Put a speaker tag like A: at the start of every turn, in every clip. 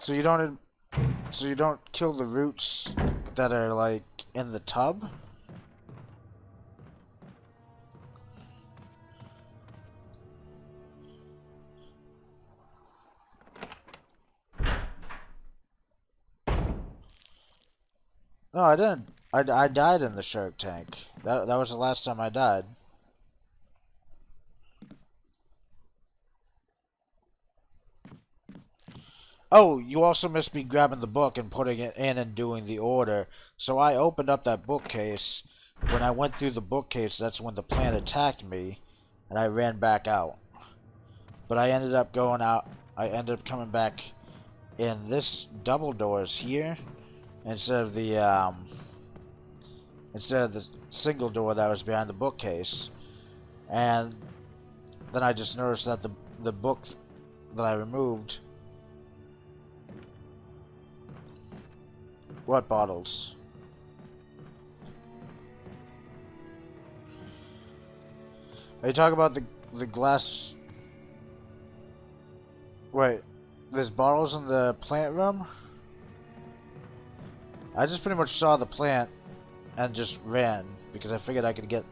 A: So you don't so you don't kill the roots that are like in the tub? No, I didn't. I died in the shark tank. That was the last time I died. Oh, you also missed me grabbing the book and putting it in and doing the order. So I opened up that bookcase. When I went through the bookcase, that's when the plant attacked me, and I ran back out. But I ended up going out. I ended up coming back in this double doors here instead of the single door that was behind the bookcase. And then I just noticed that the book that I removed. What bottles? Are you talking about the glass? Wait, there's bottles in the plant room? I just pretty much saw the plant and just ran because I figured I could get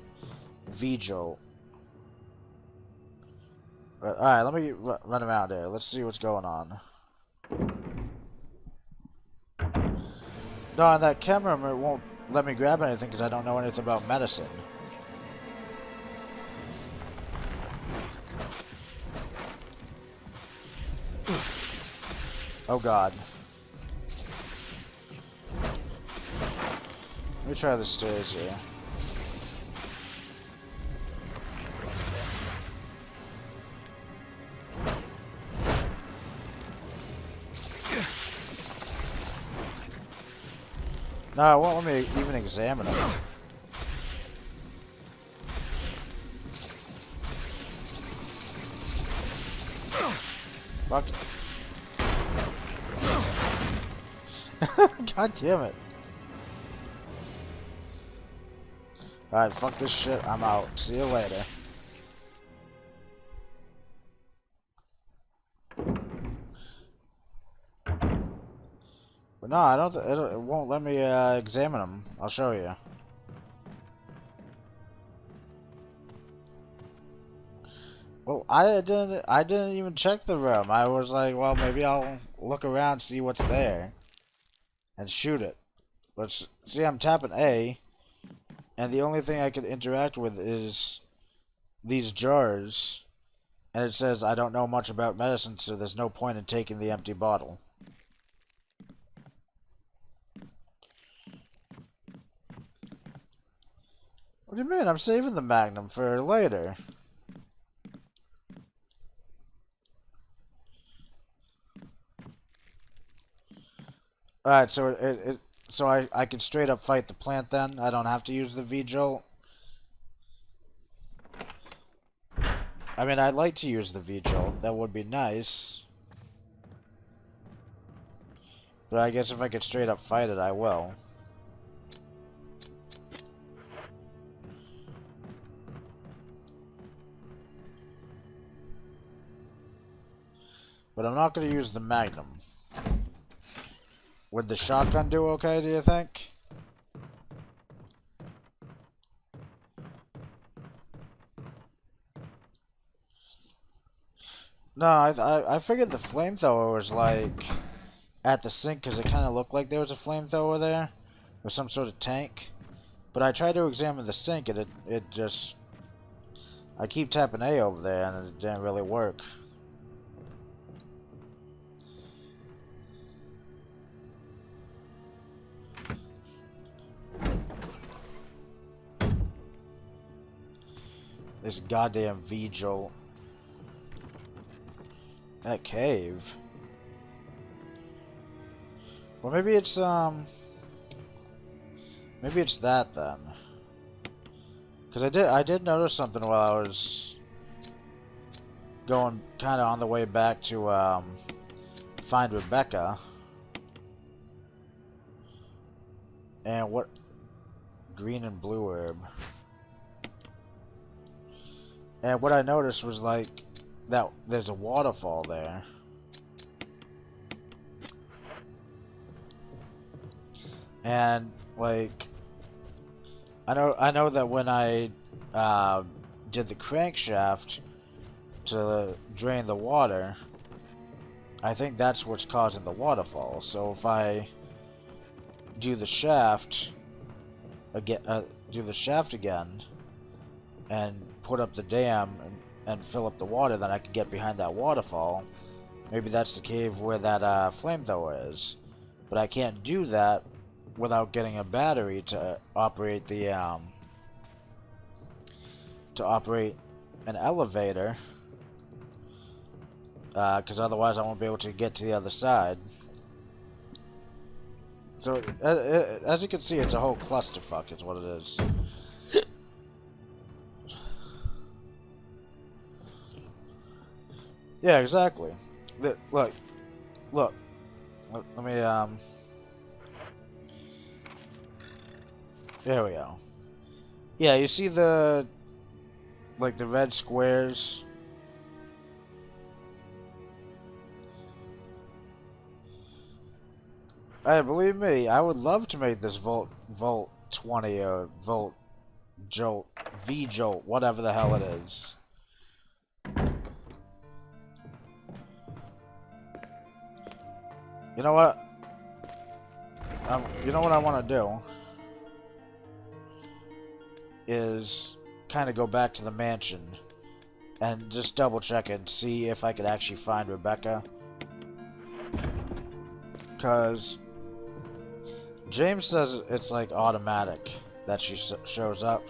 A: V-Jolt. Alright, let me run around here. Let's see what's going on. No, in that camera room, it won't let me grab anything because I don't know anything about medicine. Oh god. Let me try the stairs here. No, it won't let me even examine them. Fuck. God damn it. Alright, fuck this shit. I'm out. See you later. But no, I don't. It won't let me examine them. I'll show you. Well, I didn't. I didn't even check the room. I was like, well, maybe I'll look around, see what's there, and shoot it. But see, I'm tapping A, and the only thing I can interact with is these jars, and it says I don't know much about medicine, so there's no point in taking the empty bottle. What do you mean? I'm saving the Magnum for later. Alright, so so I can straight up fight the plant then? I don't have to use the V-Jolt? I mean, I'd like to use the V-Jolt. That would be nice. But I guess if I could straight up fight it, I will. But I'm not going to use the Magnum. Would the shotgun do okay, do you think? No, I figured the flamethrower was like at the sink because it kind of looked like there was a flamethrower there or some sort of tank. But I tried to examine the sink and it just... I keep tapping A over there and it didn't really work. This goddamn V-Jolt. That cave. Well, maybe it's that then. Because I did notice something while I was going kind of on the way back to find Rebecca. And what? Green and blue herb. And what I noticed was like that there's a waterfall there. And like, I know that when I did the crankshaft to drain the water, I think that's what's causing the waterfall. So if I do the shaft again, and put up the dam and fill up the water, then I can get behind that waterfall. Maybe that's the cave where that flamethrower is. But I can't do that without getting a battery to operate the an elevator, because otherwise I won't be able to get to the other side. So as you can see, it's a whole clusterfuck is what it is. Yeah, exactly. Look, let me there we go. Yeah, you see the red squares? Hey, believe me, I would love to make this Volt 20 or Volt Jolt, V-Jolt, whatever the hell it is. You know what? You know what I want to do? Is kind of go back to the mansion and just double check and see if I could actually find Rebecca. Because James says it's like automatic that she shows up.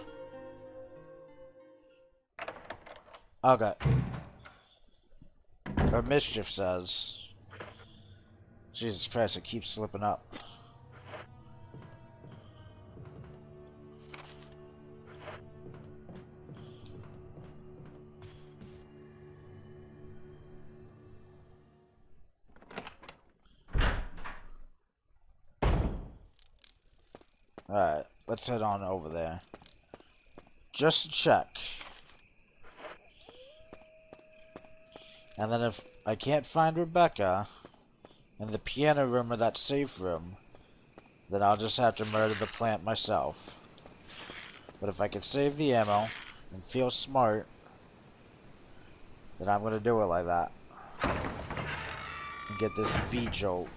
A: Okay. Or Mischief says. Jesus Christ, it keeps slipping up. Alright, let's head on over there. Just to check. And then if I can't find Rebecca in the piano room or that safe room, then I'll just have to murder the plant myself. But if I can save the ammo and feel smart, then I'm gonna do it like that. And get this V-Jolt.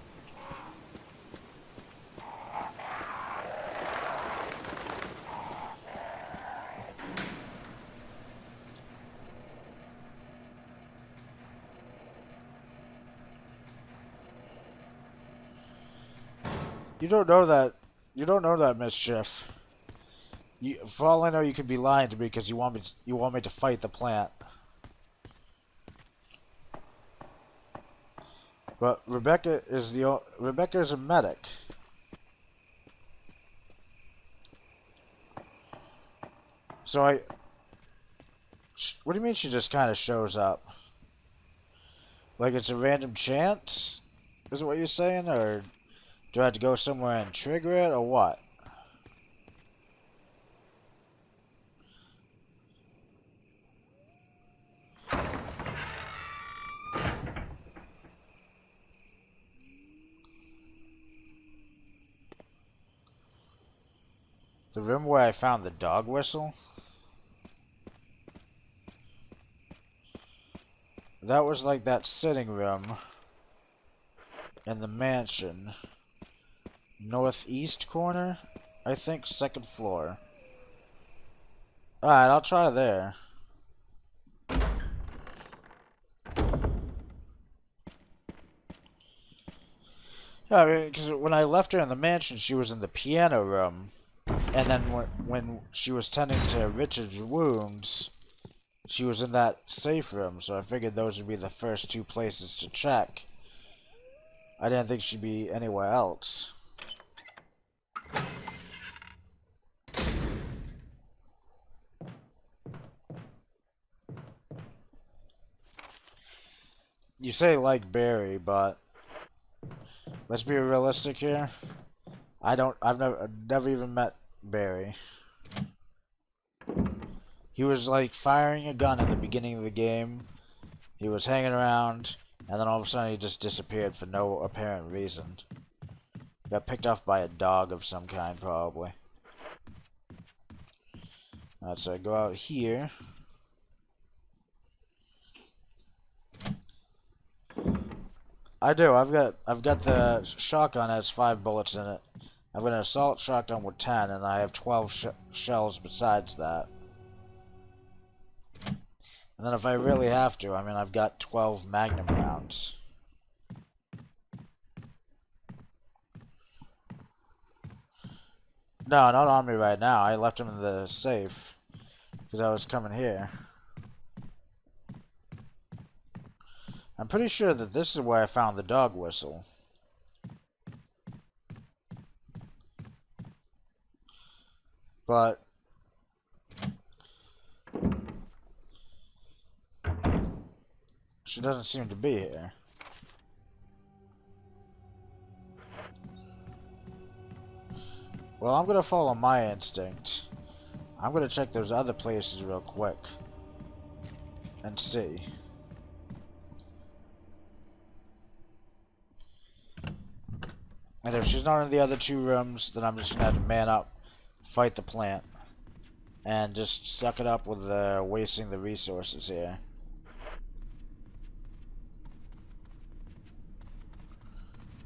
A: You don't know that. You don't know that, Mischief. For all I know, you could be lying to me because you want me to fight the plant. But Rebecca is a medic. So what do you mean she just kind of shows up? Like it's a random chance? Is what you're saying, or do I have to go somewhere and trigger it, or what? The room where I found the dog whistle? That was like that sitting room in the mansion. Northeast corner? I think second floor. Alright, I'll try there. Yeah, I mean, because when I left her in the mansion, she was in the piano room. And then when she was tending to Richard's wounds, she was in that safe room, so I figured those would be the first two places to check. I didn't think she'd be anywhere else. You say like Barry, but let's be realistic here. I've never even met Barry. He was like firing a gun at the beginning of the game. He was hanging around, and then all of a sudden he just disappeared for no apparent reason. Got picked off by a dog of some kind, probably. Alright, so I go out here. I do. I've got the shotgun that has 5 bullets in it. I've got an assault shotgun with 10, and I have 12 shells besides that. And then if I really have to, I mean, I've got 12 magnum rounds. No, not on me right now. I left them in the safe because I was coming here. I'm pretty sure that this is where I found the dog whistle. But she doesn't seem to be here. Well, I'm gonna follow my instinct. I'm gonna check those other places real quick and see. And if she's not in the other 2 rooms, then I'm just gonna have to man up, fight the plant, and just suck it up with wasting the resources here.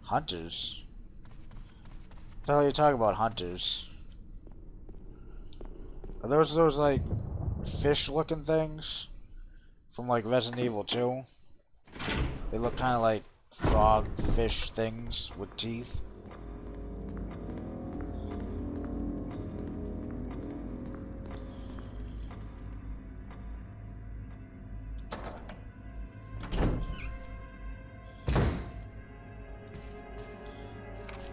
A: Hunters? What the hell are you talking about, hunters? Are those like fish-looking things from like Resident Evil 2? They look kind of like frog fish things with teeth.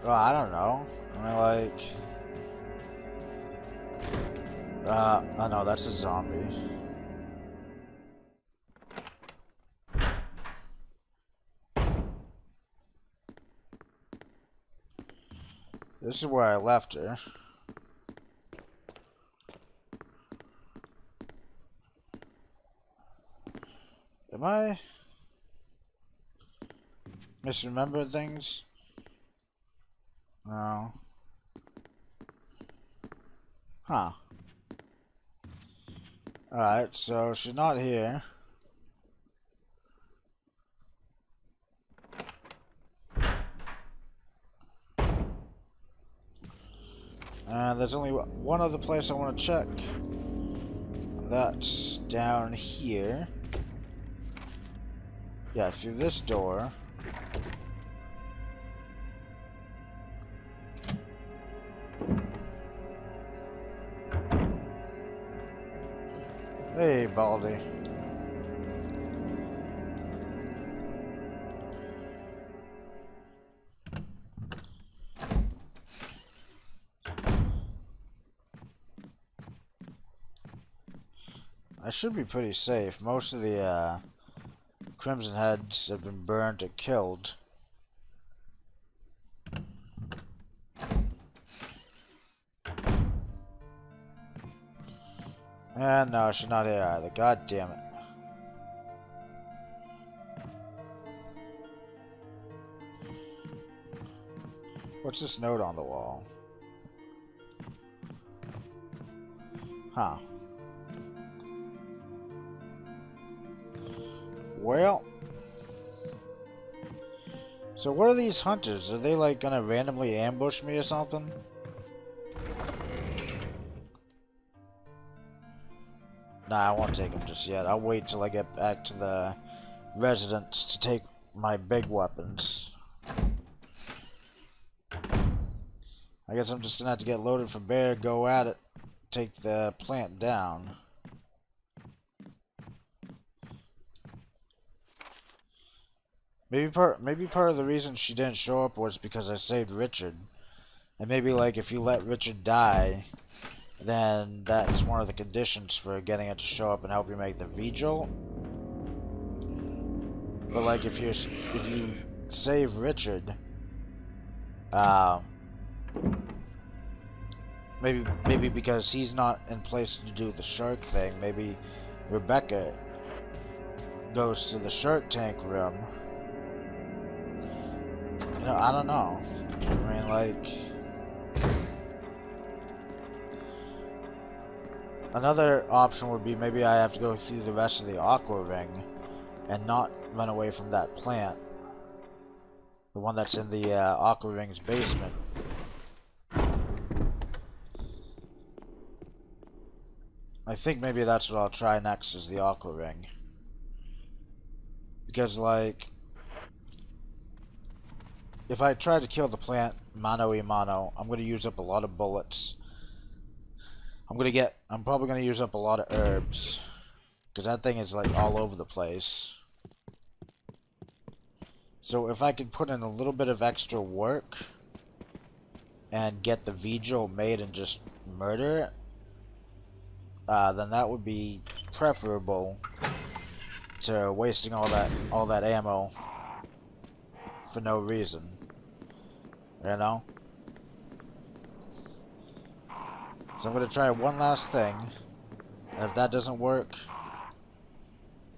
A: Oh, I don't know. I mean, like... oh no, that's a zombie. This is where I left her. Am I misremembering things? No. Huh. Alright, so she's not here. And there's only one other place I want to check. That's down here. Yeah, through this door. Hey, Baldy. I should be pretty safe. Most of the Crimson Heads have been burned or killed. And no, she's not here either. God damn it. What's this note on the wall? Huh. Well. So what are these hunters? Are they like gonna randomly ambush me or something? Nah, I won't take them just yet. I'll wait till I get back to the residence to take my big weapons. I guess I'm just gonna have to get loaded for bear, go at it, take the plant down. Maybe part of the reason she didn't show up was because I saved Richard. And maybe like if you let Richard die, then that's one of the conditions for getting it to show up and help you make the vigil. But like if you save Richard, maybe because he's not in place to do the shark thing, maybe Rebecca goes to the shark tank room. You know, I don't know. mean, like... Another option would be maybe I have to go through the rest of the Aqua Ring and not run away from that plant. The one that's in the Aqua Ring's basement. I think maybe that's what I'll try next, is the Aqua Ring. Because, like... if I try to kill the plant mano a mano, I'm going to use up a lot of bullets. I'm probably going to use up a lot of herbs. Because that thing is like all over the place. So if I could put in a little bit of extra work and get the vigil made and just murder it, then that would be preferable to wasting all that ammo for no reason. You know? So I'm going to try one last thing, and if that doesn't work,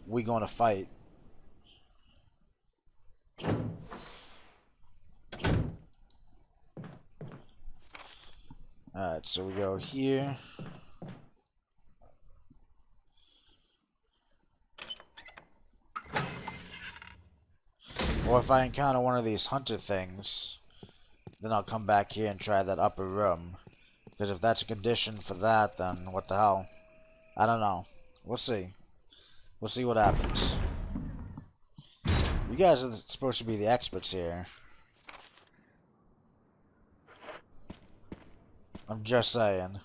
A: we going to fight. Alright, so we go here. Or if I encounter one of these hunter things, then I'll come back here and try that upper room. Because if that's a condition for that, then what the hell? I don't know. We'll see. We'll see what happens. You guys are supposed to be the experts here. I'm just saying.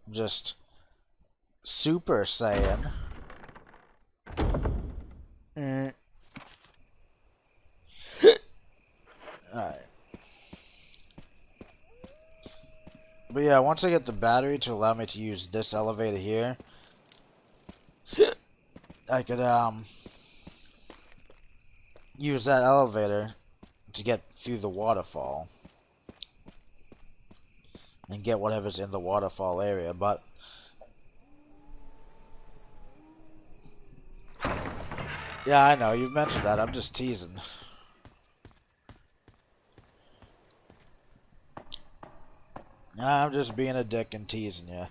A: I'm just super saying. Alright. But yeah, once I get the battery to allow me to use this elevator here, I could use that elevator to get through the waterfall and get whatever's in the waterfall area. But yeah, I know, you've mentioned that. I'm just teasing. I'm just being a dick and teasing you.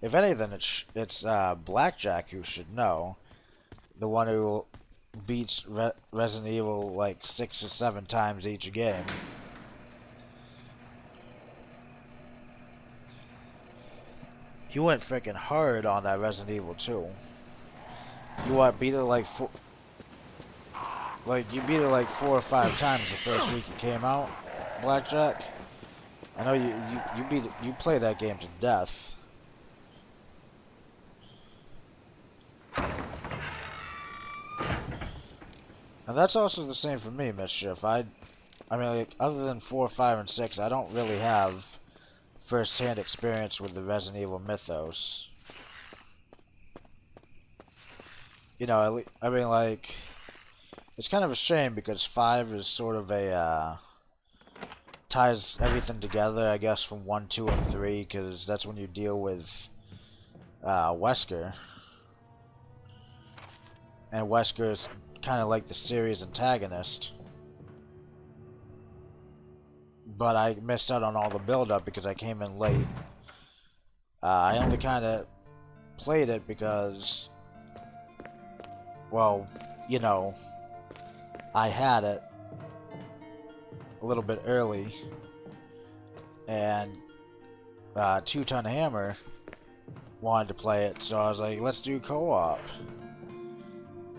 A: If anything, it's Blackjack who should know. The one who beats Resident Evil like 6 or 7 times each game. He went freaking hard on that Resident Evil 2. You beat it like you beat it like 4 or 5 times the first week it came out, Blackjack. I know you play that game to death. And that's also the same for me, Mischief. I mean, like, other than 4, 5, and 6, I don't really have first-hand experience with the Resident Evil mythos. You know, I mean, like, it's kind of a shame because 5 is sort of a, ties everything together, I guess, from 1, 2, and 3, because that's when you deal with, Wesker. And Wesker is kind of like the series antagonist. But I missed out on all the build-up because I came in late. I only kind of played it because, well, you know, I had it a little bit early, and Two-Ton Hammer wanted to play it, so I was like, let's do co-op.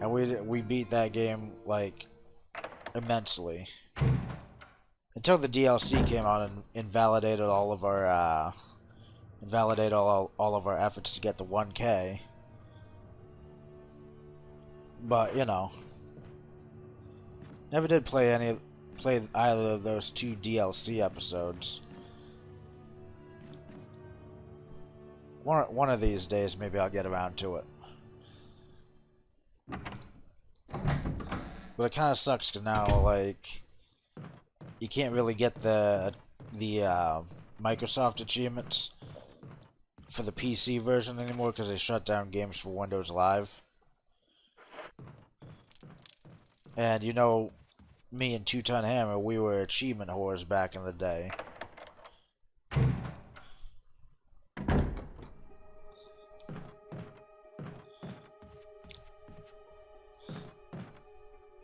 A: And we beat that game, like, immensely. Until the DLC came out and invalidated all of our, all of our efforts to get the 1K. But, you know. Never did play either of those 2 DLC episodes. One of these days, maybe I'll get around to it. But it kind of sucks to now, like, you can't really get the Microsoft achievements for the PC version anymore because they shut down games for Windows Live. And you know, me and Two Ton Hammer, we were achievement whores back in the day.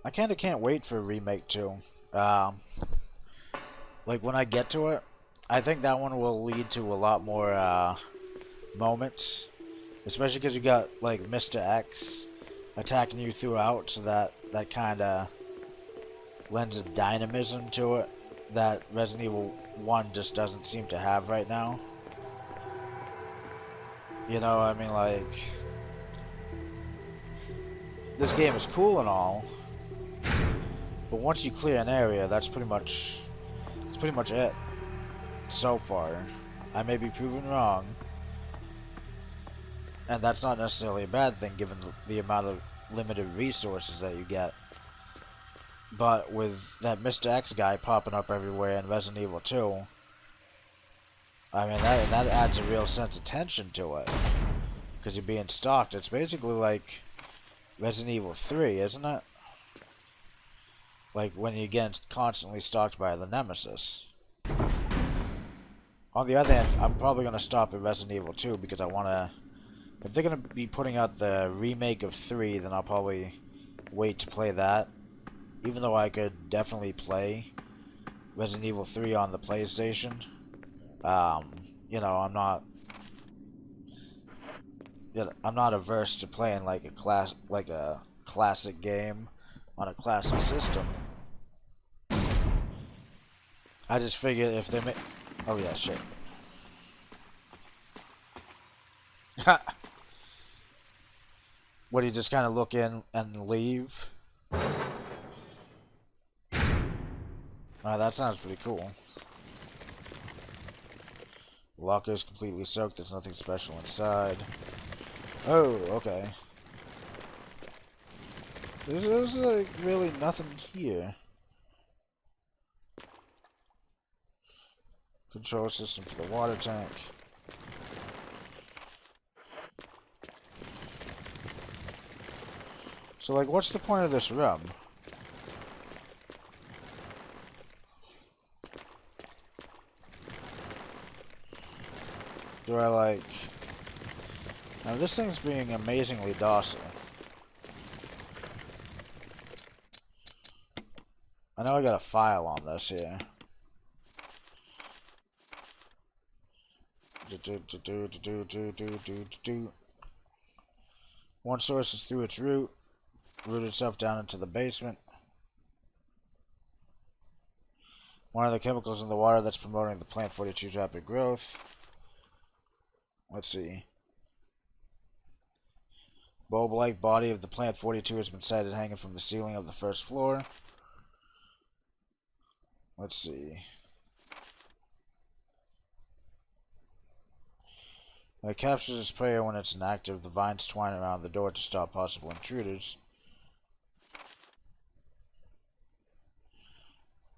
A: I kinda can't wait for Remake 2. Like, when I get to it, I think that one will lead to a lot more, moments. Especially because you got, like, Mr. X attacking you throughout, so that kinda lends a dynamism to it that Resident Evil 1 just doesn't seem to have right now. You know, I mean, like, this game is cool and all, but once you clear an area, that's pretty much it so far. I may be proven wrong, and that's not necessarily a bad thing given the amount of limited resources that you get. But with that Mr. X guy popping up everywhere in Resident Evil 2, I mean, that adds a real sense of tension to it. Because you're being stalked. It's basically like Resident Evil 3, isn't it? Like when you get constantly stalked by the Nemesis. On the other hand, I'm probably going to stop at Resident Evil 2 because I want to... If they're going to be putting out the remake of 3, then I'll probably wait to play that. Even though I could definitely play Resident Evil 3 on the PlayStation. You know, I'm not averse to playing like a classic game on a classic system. I just figured if they make... Oh yeah, shit. What, do you just kind of look in and leave? Oh, that sounds pretty cool. The locker is completely soaked. There's nothing special inside. Oh, okay. There's like really nothing here. Control system for the water tank. So, like, what's the point of this room? Do I, like... Now, this thing's being amazingly docile. I know I got a file on this here. One source is through its root itself down into the basement. One of the chemicals in the water that's promoting the plant 42's rapid growth. Let's see. Bulb-like body of the plant 42 has been sighted hanging from the ceiling of the first floor. Let's see. When it captures its prey when it's inactive, the vines twine around the door to stop possible intruders.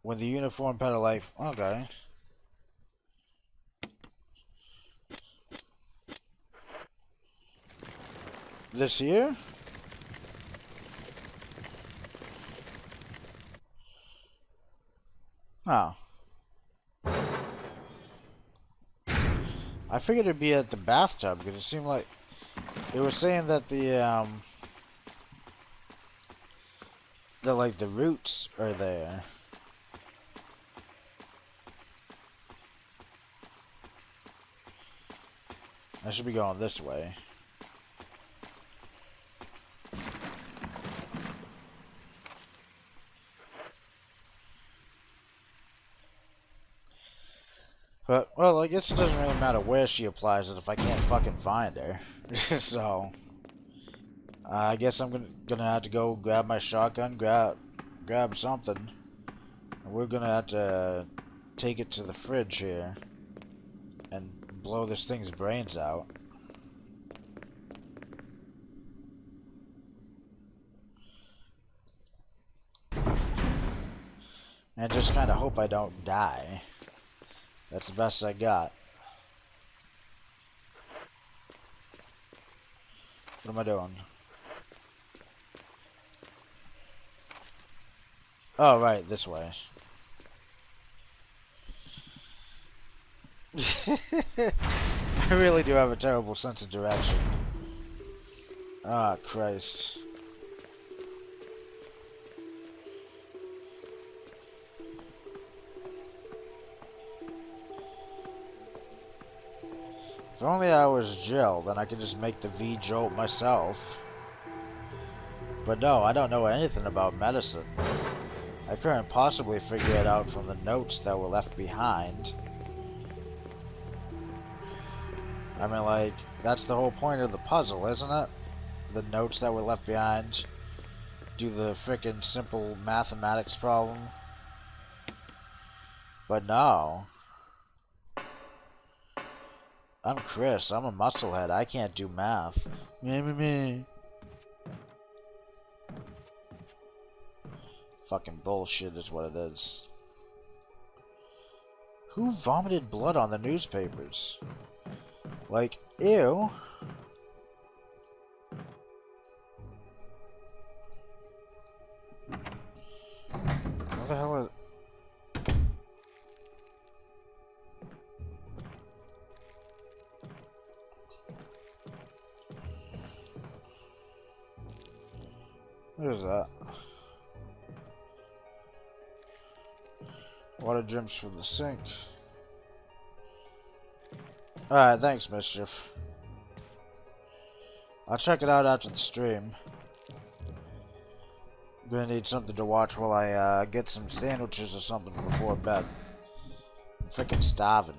A: When the uniform petal life... Okay. This here? Oh. I figured it'd be at the bathtub because it seemed like they were saying that the roots are there. I should be going this way. But, well, I guess it doesn't really matter where she applies it if I can't fucking find her. So, I guess I'm gonna have to go grab my shotgun, grab something. And we're gonna have to take it to the fridge here and blow this thing's brains out. And just kind of hope I don't die. That's the best I got. What am I doing? Oh, right, this way. I really do have a terrible sense of direction. Ah, Christ. If only I was Jill, then I could just make the V jolt myself. But no, I don't know anything about medicine. I couldn't possibly figure it out from the notes that were left behind. I mean, like, that's the whole point of the puzzle, isn't it? The notes that were left behind. Do the frickin' simple mathematics problem. But no. I'm Chris. I'm a musclehead. I can't do math. Me. Fucking bullshit is what it is. Who vomited blood on the newspapers? Like, ew. What the hell is... What is that? Water drips from the sink. Alright, thanks, Mischief. I'll check it out after the stream. I'm gonna need something to watch while I get some sandwiches or something before bed. I'm freaking starving.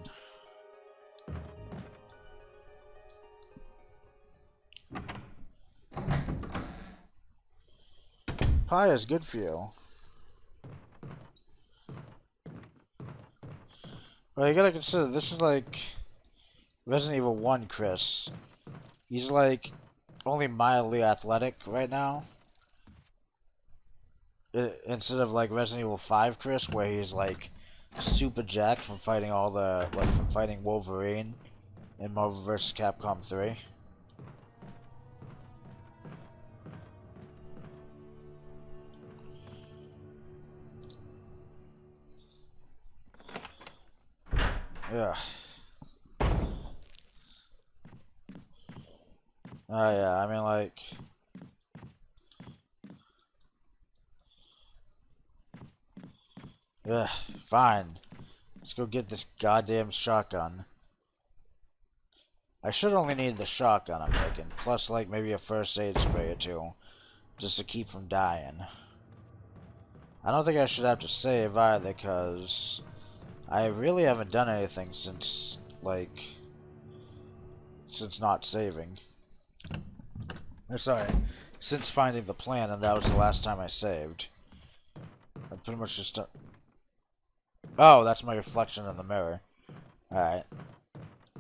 A: Pie is good for you. Well, you gotta consider, this is like Resident Evil 1 Chris. He's like only mildly athletic right now. Instead of like Resident Evil 5 Chris, where he's like super jacked from fighting all the, like from fighting Wolverine in Marvel vs. Capcom 3. Yeah. Oh yeah, I mean like... Ugh, fine. Let's go get this goddamn shotgun. I should only need the shotgun, I'm thinking. Plus, like, maybe a first aid spray or two. Just to keep from dying. I don't think I should have to save either, because... I really haven't done anything since, like... Since not saving. Sorry. Since finding the plan, and that was the last time I saved. I pretty much just... Oh, that's my reflection in the mirror. Alright.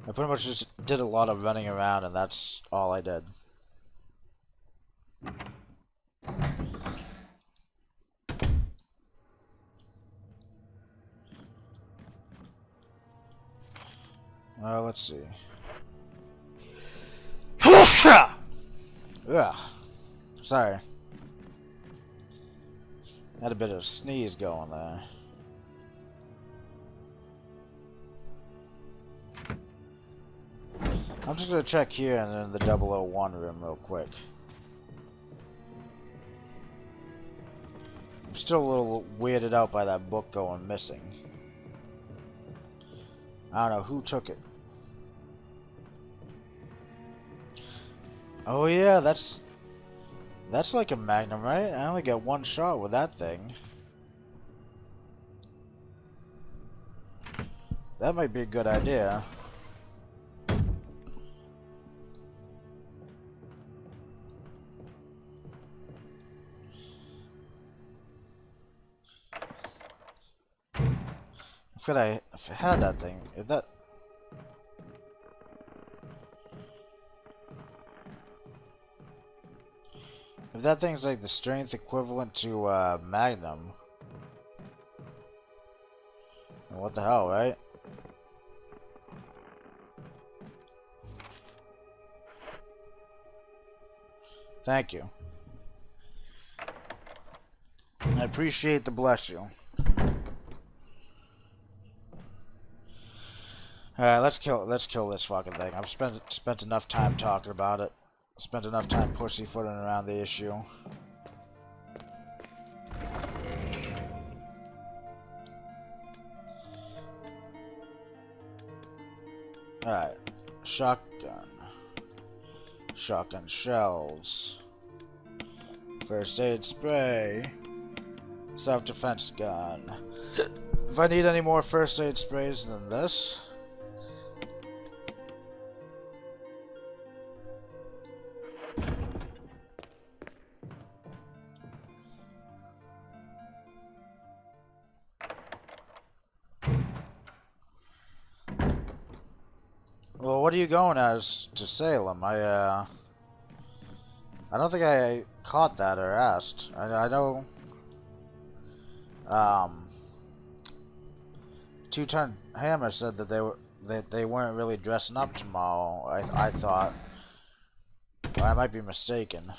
A: I pretty much just did a lot of running around, and that's all I did. Let's see. Ugh. Sorry. Had a bit of sneeze going there. I'm just gonna check here and in the 001 room real quick. I'm still a little weirded out by that book going missing. I don't know who took it. Oh yeah, that's like a magnum, right? I only get one shot with that thing. That might be a good idea. I forgot I had that thing. If that thing's like the strength equivalent to Magnum, what the hell, right? Thank you. I appreciate the bless you. Alright, let's kill this fucking thing. I've spent enough time talking about it. Spent enough time pussyfooting around the issue. Alright. Shotgun. Shotgun shells. First aid spray. Self-defense gun. If I need any more first aid sprays than this... Well, what are you going as to Salem? I don't think I caught that or asked. I know, Two-Ton Hammer said that they weren't really dressing up tomorrow. I thought. Well, I might be mistaken.